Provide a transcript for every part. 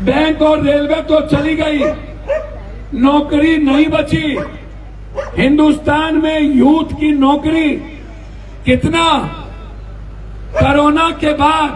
Bank और railway तो चली गई, नौकरी नहीं बची। हिंदुस्तान में यूथ की नौकरी कितना? कोरोना के बाद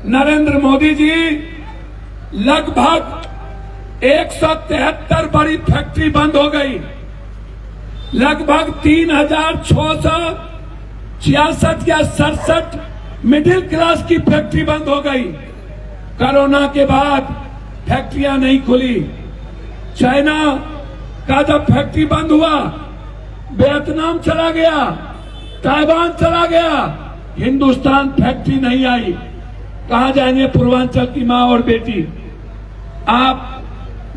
नरेंद्र मोदी जी लगभग 173 बड़ी फैक्ट्री बंद हो गई, लगभग 3666 या 67 मिडिल क्लास की फैक्ट्री बंद हो गई। कोरोना के बाद फैक्ट्रियां नहीं खुली। चाइना का जब फैक्ट्री बंद हुआ, वियतनाम चला गया, ताइवान चला गया, हिंदुस्तान फैक्ट्री नहीं आई। कहां जाएंगे पूर्वांचल की मां और बेटी? आप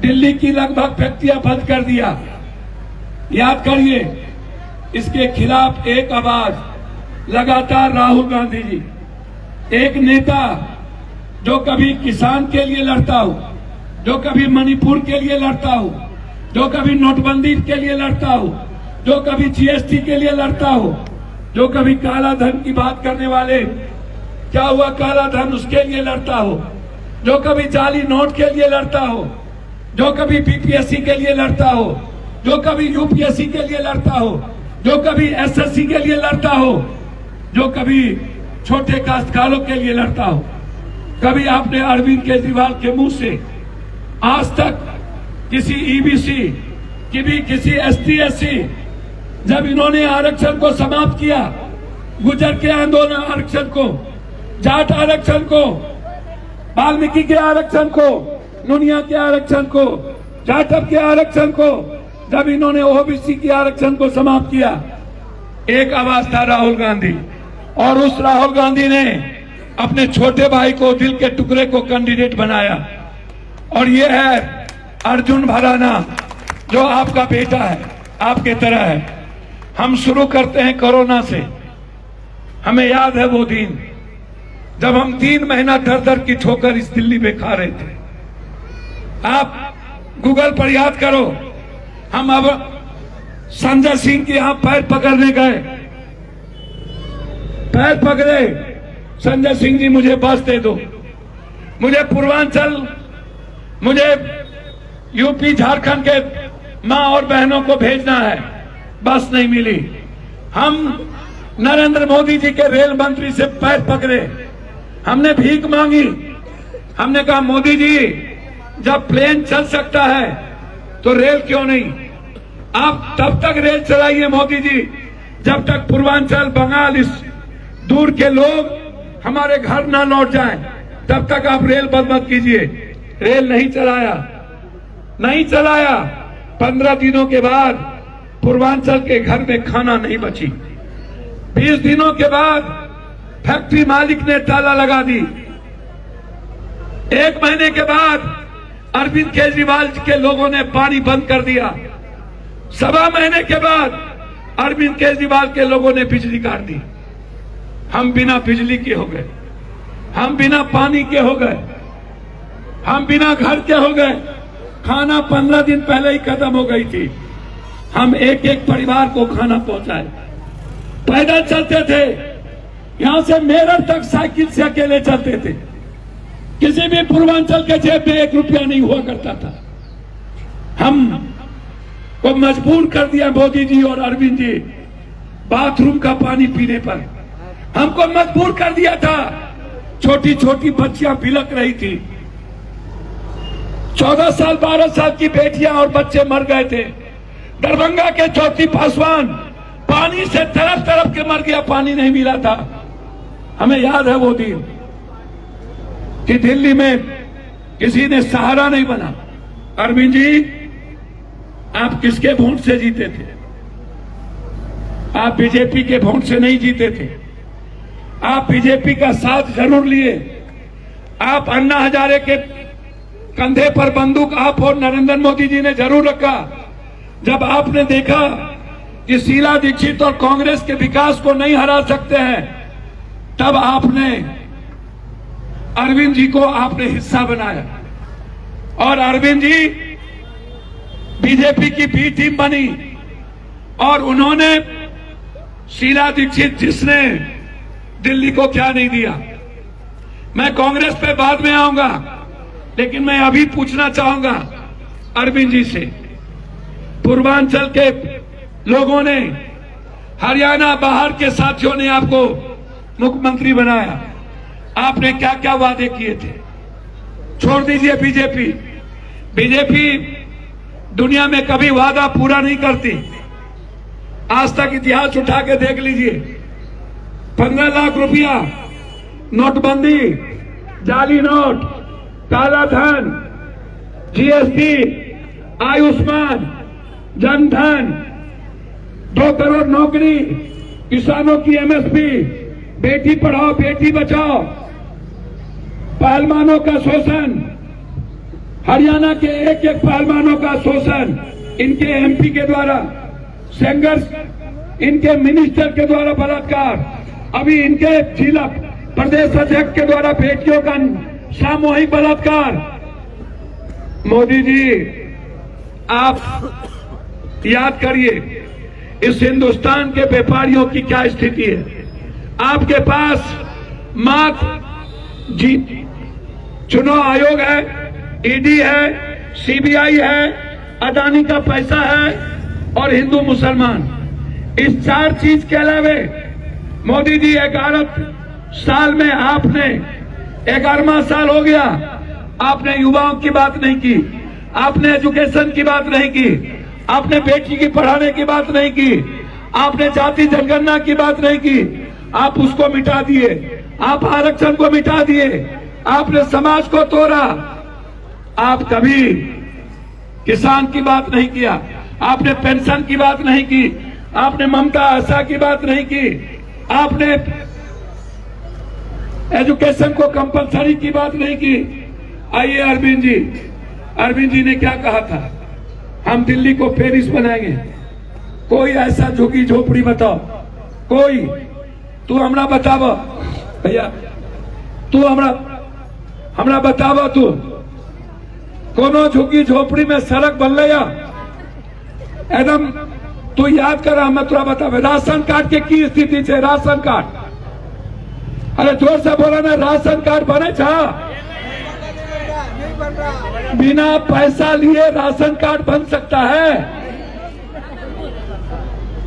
दिल्ली की लगभग फैक्ट्रियां बंद कर दिया। याद करिए, इसके खिलाफ एक आवाज लगातार राहुल गांधी जी, एक नेता जो कभी किसान के लिए लड़ता हो, जो कभी मणिपुर के लिए लड़ता हो, जो कभी नोटबंदी के लिए लड़ता हो, जो कभी जीएसटी के लिए लड़ता हो, जो कभी काला धन की बात करने वाले, क्या हुआ काला धन, उसके लिए लड़ता हो, जो कभी जाली नोट के लिए लड़ता हो, जो कभी बीपीएससी के लिए लड़ता हो, जो कभी यूपीएससी के लिए लड़ता हो, जो कभी एसएससी के लिए लड़ता हो, जो कभी छोटे काश्तकारों के लिए लड़ता हो। कभी आपने अरविंद केजरीवाल के मुंह से आज तक किसी ईबीसी की भी, किसी एसटी एससी, जब इन्होंने आरक्षण को समाप्त किया, गुर्जर के आंदोलन आरक्षण को, जाट आरक्षण को, वाल्मीकि के आरक्षण को, नुनिया के आरक्षण को, जाटव के आरक्षण को, जब इन्होंने ओबीसी के आरक्षण को समाप्त किया, एक आवाज था राहुल गांधी। और उस राहुल गांधी ने अपने छोटे भाई को, दिल के टुकड़े को कैंडिडेट बनाया। और ये है अर्जुन भराना, जो आपका बेटा है, आपके तरह है। हम शुरू करते हैं कोरोना से। हमें याद है वो दिन जब हम 3 महीना दर दर की ठोकर इस दिल्ली में खा रहे थे। आप गूगल पर याद करो, हम अब संजय सिंह के यहां पैर पकड़ने गए, पैर पकड़े, संजय सिंह जी मुझे बस दे दो, मुझे पूर्वांचल, मुझे यूपी झारखंड के मां और बहनों को भेजना है, बस नहीं मिली। हम नरेंद्र मोदी जी के रेल मंत्री से पैर पकड़े, हमने भीख मांगी, हमने कहा मोदी जी जब प्लेन चल सकता है तो रेल क्यों नहीं? आप तब तक रेल चलाइए मोदी जी जब तक पूर्वांचल, बंगाल, इस दूर के लोग हमारे घर ना लौट जाएं, तब तक आप रेल बंद मत कीजिए। रेल नहीं चलाया, नहीं चलाया। 15 दिनों के बाद पूर्वांचल के घर में खाना नहीं बची। 20 दिनों के बाद फैक्ट्री मालिक ने ताला लगा दी। 1 महीने के बाद अरविंद केजरीवाल के लोगों ने पानी बंद कर दिया। 1.25 महीने के बाद अरविंद केजरीवाल के लोगों ने बिजली काट दी। हम बिना बिजली के हो गए, हम बिना पानी के हो गए, हम बिना घर के हो गए। खाना 15 दिन पहले ही खत्म हो गई थी। हम एक एक परिवार को खाना पहुंचाए। पैदल चलते थे, यहां से मेरठ तक साइकिल से अकेले चलते थे। किसी भी पूर्वांचल के जेब में 1 रुपया नहीं हुआ करता था। हम को मजबूर कर दिया मोदी जी और अरविंद जी बाथरूम का पानी पीने पर। हमको मजबूर कर दिया था। छोटी छोटी बच्चियां बिलक रही थी, 14 साल 12 साल की बेटियां और बच्चे मर गए थे। दरभंगा के ज्योति पासवान पानी से तरफ तरफ के मर गया, पानी नहीं मिला था। हमें याद है वो दिन कि दिल्ली में किसी ने सहारा नहीं बना। अरविंद जी, आप किसके वोट से जीते थे? आप बीजेपी के वोट से नहीं जीते थे। आप बीजेपी का साथ जरूर लिए। आप अन्ना हजारे के कंधे पर बंदूक आप और नरेंद्र मोदी जी ने जरूर रखा। जब आपने देखा कि शीला दीक्षित और कांग्रेस के विकास को नहीं हरा सकते हैं, तब आपने अरविंद जी को आपने हिस्सा बनाया। और अरविंद जी बीजेपी की बी टीम बनी और उन्होंने शीला दीक्षित, जिसने दिल्ली को क्या नहीं दिया। मैं कांग्रेस पे बाद में आऊंगा। लेकिन मैं अभी पूछना चाहूंगा अरविंद जी से, पूर्वांचल के लोगों ने, हरियाणा बाहर के साथियों ने आपको मुख्यमंत्री बनाया, आपने क्या क्या वादे किए थे? छोड़ दीजिए बीजेपी, बीजेपी दुनिया में कभी वादा पूरा नहीं करती। आज तक इतिहास उठा के देख लीजिए, 15 लाख रुपया नोटबंदी, जाली नोट, काला धन, जीएसटी, आयुष्मान, जनधन, 2 करोड़ नौकरी, किसानों की एमएसपी, बेटी पढ़ाओ बेटी बचाओ, पहलवानों का शोषण, हरियाणा के एक एक पहलवानों का शोषण इनके एमपी के द्वारा, सेंगर्स इनके मिनिस्टर के द्वारा बलात्कार, अभी इनके जिला प्रदेश अध्यक्ष के द्वारा बेटियों का सामूहिक बलात्कार। मोदी जी, आप याद करिए इस हिंदुस्तान के व्यापारियों की क्या स्थिति है। आपके पास मात्र चुनाव आयोग है, ईडी है, सीबीआई है, अदानी का पैसा है और हिंदू मुसलमान, इस 4 चीज के अलावे मोदी जी 11 साल में आपने 11वां साल हो गया, आपने युवाओं की बात नहीं की, आपने एजुकेशन की बात नहीं की, आपने बेटी की पढ़ाने की बात नहीं की, आपने जाति जनगणना की बात नहीं की, आप उसको मिटा दिए, आप आरक्षण को मिटा दिए, आपने समाज को तोड़ा, आप कभी किसान की बात नहीं किया, आपने पेंशन की बात नहीं की, आपने ममता आशा की बात नहीं की, आपने एजुकेशन को कंपलसरी की बात नहीं की। आइए अरविंद जी ने क्या कहा था, हम दिल्ली को पेरिस बनाएंगे। कोई ऐसा झुग्गी झोपड़ी बताओ, कोई, तू हमरा बताव भैया, तू हमरा बताव, तू कोनो झुग्गी झोपड़ी में सड़क बन लिया एकदम, तू याद कर, मैं तुरा बतावे राशन कार्ड के की स्थिति है। राशन कार्ड, अरे जोर से बोला ना, राशन कार्ड बने छा, बिना पैसा लिए राशन कार्ड बन सकता है।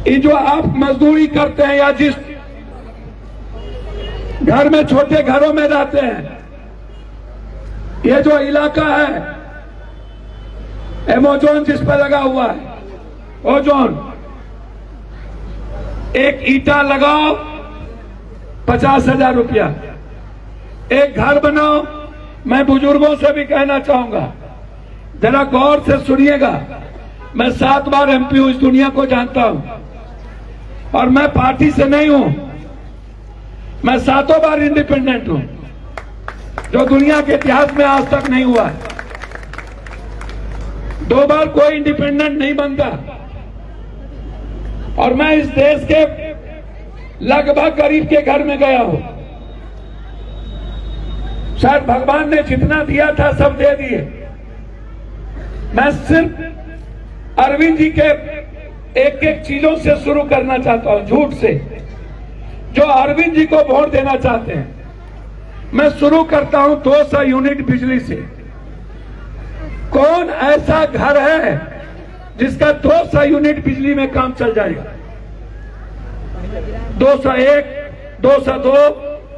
ये जो आप मजदूरी करते हैं या जिस घर में, छोटे घरों में रहते हैं, ये जो इलाका है एमेजॉन जिस पर लगा हुआ है, ओजोन, एक ईटा लगाओ 50,000 रुपया, एक घर बनाओ। मैं बुजुर्गों से भी कहना चाहूंगा, जरा गौर से सुनिएगा, मैं 7 बार एमपी हूं, इस दुनिया को जानता हूं, और मैं पार्टी से नहीं हूं, मैं 7 बार इंडिपेंडेंट हूं, जो दुनिया के इतिहास में आज तक नहीं हुआ है। 2 बार कोई इंडिपेंडेंट नहीं बनता, और मैं इस देश के लगभग गरीब के घर में गया हूं। शायद भगवान ने जितना दिया था सब दे दिए। मैं सिर्फ अरविंद जी के एक एक चीजों से शुरू करना चाहता हूं, झूठ से, जो अरविंद जी को वोट देना चाहते हैं। मैं शुरू करता हूं 200 यूनिट बिजली से। कौन ऐसा घर है जिसका 200 यूनिट बिजली में काम चल जाएगा? 201, 202,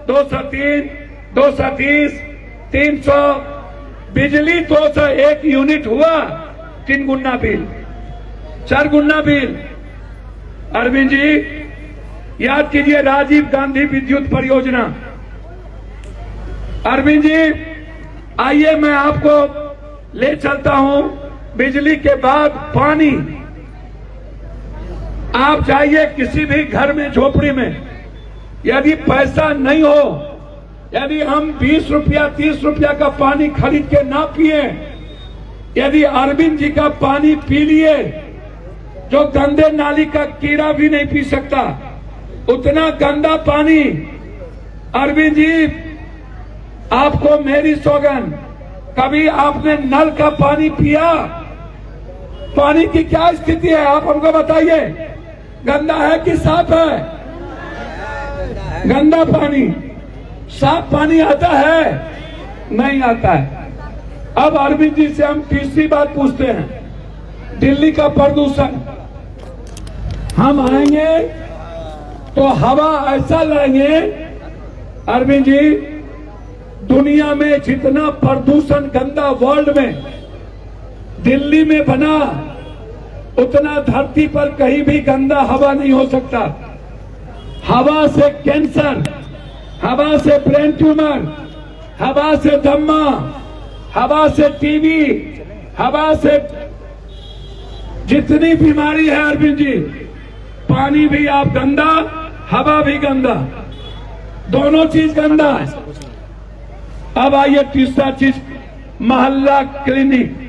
203, 230, 300, बिजली 201 यूनिट हुआ, 3 गुना बिल, 4 गुना बिल। अरविंद जी याद कीजिए, राजीव गांधी विद्युत परियोजना। अरविंद जी आइए, मैं आपको ले चलता हूं। बिजली के बाद पानी। आप जाइए किसी भी घर में, झोपड़ी में, यदि पैसा नहीं हो, यदि हम 20 रुपया 30 रुपया का पानी खरीद के ना पिए, यदि अरविंद जी का पानी पी लिए, जो गंदे नाली का कीड़ा भी नहीं पी सकता, उतना गंदा पानी। अरविंद जी आपको मेरी सौगंध, कभी आपने नल का पानी पिया? पानी की क्या स्थिति है आप हमको बताइए। गंदा है कि साफ है? गंदा पानी। साफ पानी आता है? नहीं आता है। अब अरविंद जी से हम तीसरी बात पूछते हैं, दिल्ली का प्रदूषण। हम आएंगे तो हवा ऐसा लाएंगे अरविंद जी, दुनिया में जितना प्रदूषण गंदा वर्ल्ड में दिल्ली में बना, उतना धरती पर कहीं भी गंदा हवा नहीं हो सकता। हवा से कैंसर, हवा से ब्रेन ट्यूमर, हवा से दम्मा, हवा से टीबी, हवा से जितनी बीमारी है अरविंद जी, पानी भी आप गंदा, हवा भी गंदा, दोनों चीज गंदा है। अब आइए तीसरा चीज, मोहल्ला क्लिनिक।